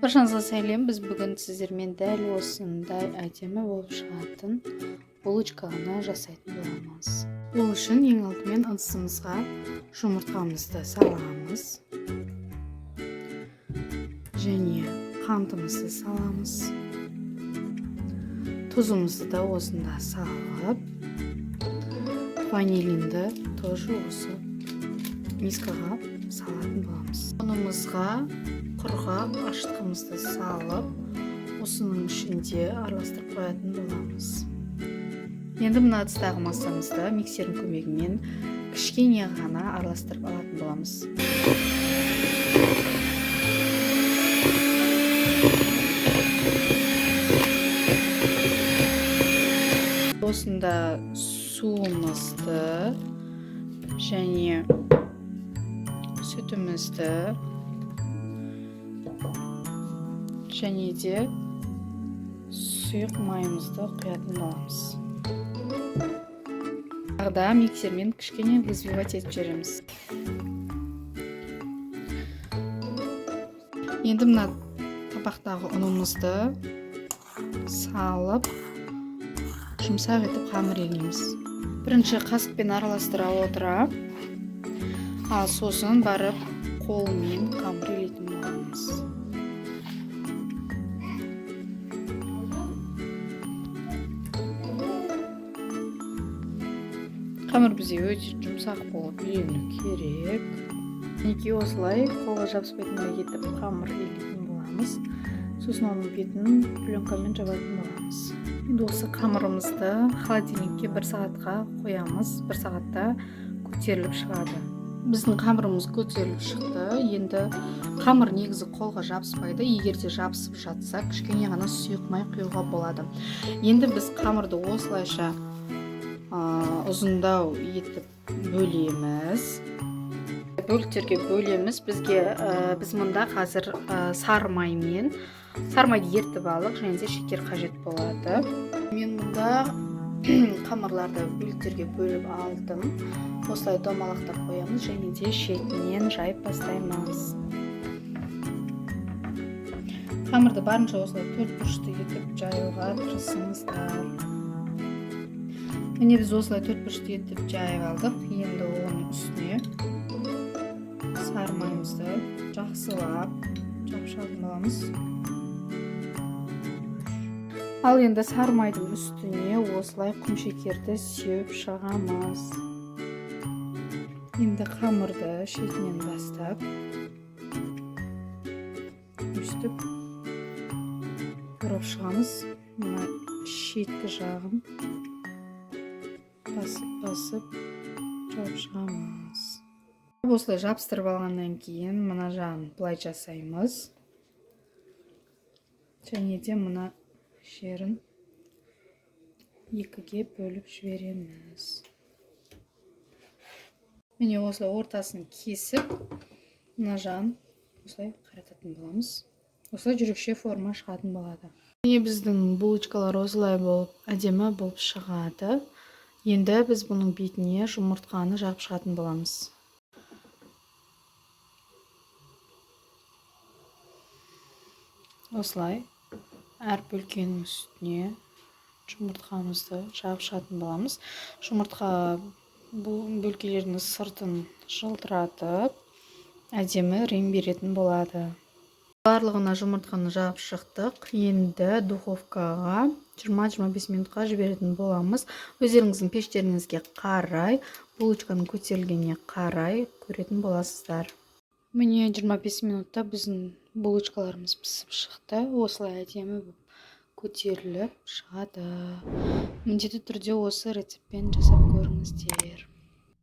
Barşаңызға сәлем, біз бүгін сіздермен дәл осындай әдемі болып шығатын булочканы жасайтын боламыз. Ол үшін ең алдымен ыдысымызға жұмыртқамызды саламыз және қантымызды саламыз. Тұзымызды да осында салып, ванилинді тоже осы мискаға салатын боламыз. Ұнымызға құрғақ ашытқымызды салып, осының ішінде араластырып қоятын боламыз. Енді мына ыдыстағы массамызды миксердің көмегімен кішкене ғана араластырып алатын боламыз. Осында суымызды және сүтімізді және де сұйық майымызды құятын боламыз. Тағы миксермен кішкене взбивать етіп жібереміз. Енді мына табақтағы ұнымызды салып, жұмсақ етіп қамыр елейміз. Бірінші қасықпен араластыра отыра, ал сосын барып қолмен қамыр елейтін боламыз. Қамыр бізде өте жұмсақ болып елену керек. Неге осылай қолға жабыспайтындай етіп қамыр елейтін боламыз. Сосын оның бетін пленкамен жабатын боламыз. Енді осы қамырымызды холодильникке 1 сағатқа қоямыз. 1 сағатта көтеріліп шығады. Біздің қамырымыз көтеріліп шықты. Енді қамыр негізі қолға жабыспайды. Егер де жабысып жатса, кішкене ғана сұйық май құюға болады. Енді біз қамырды осылайша ұзындау етіп бөлеміз. Бөліктерге бөлеміз. Біз мұнда қазір сары майды ертіп алдық, және де шекер қажет болады. Мен мұнда қамырларды бөліктерге бөліп алдым. Осылай домалақтап қоямыз және де шетінен жайып бастаймыз. Қамырды барынша осылай төртбұрышты етіп жаюға тырысыңыздар. Міне біз осылай төртбұрышты етіп жайып алдық. Енді оның үстіне сары майымызды жақсылап жапшатын боламыз. Ал енді сары майдың үстіне осылай құмшекерді сеуіп шығамыз. Енді қамырды шетінен бастап өстіп бұрап шығамыз. Мына шеткі жағын басып жауып шығамыз. Осылай жабыстырып алғаннан кейін мына жағын былай жасаймыз. Және де мына жерін екіге бөліп жібереміз. Міне осылай ортасын кесіп, мына жағын осылай қарататын боламыз. Осылай жүрекше форма шығатын болады. Міне біздің булочкалар осылай болып, әдемі болып шығады. Енді біз бұның бетіне жұмыртқаны жағып шығатын боламыз. Осылай әр бөлкенің үстіне жұмыртқамызды жағып шығатын боламыз. Жұмыртқа бөлкелердің сыртын жылтыратып, әдемі рең беретін болады. Барлығына жұмыртқаны жағып шықтық. Енді духовкаға 20-25 минутқа жіберетін боламыз. Өздеріңіздің пештеріңізге қарай, булочканың көтерілгеніне қарай көретін боласыздар. Міне 25 минутта біздің булочкаларымыз пісіп шықты. Осылай әдемі көтеріліп шығады. Міндетті түрде осы рецептпен жасап көріңіздер.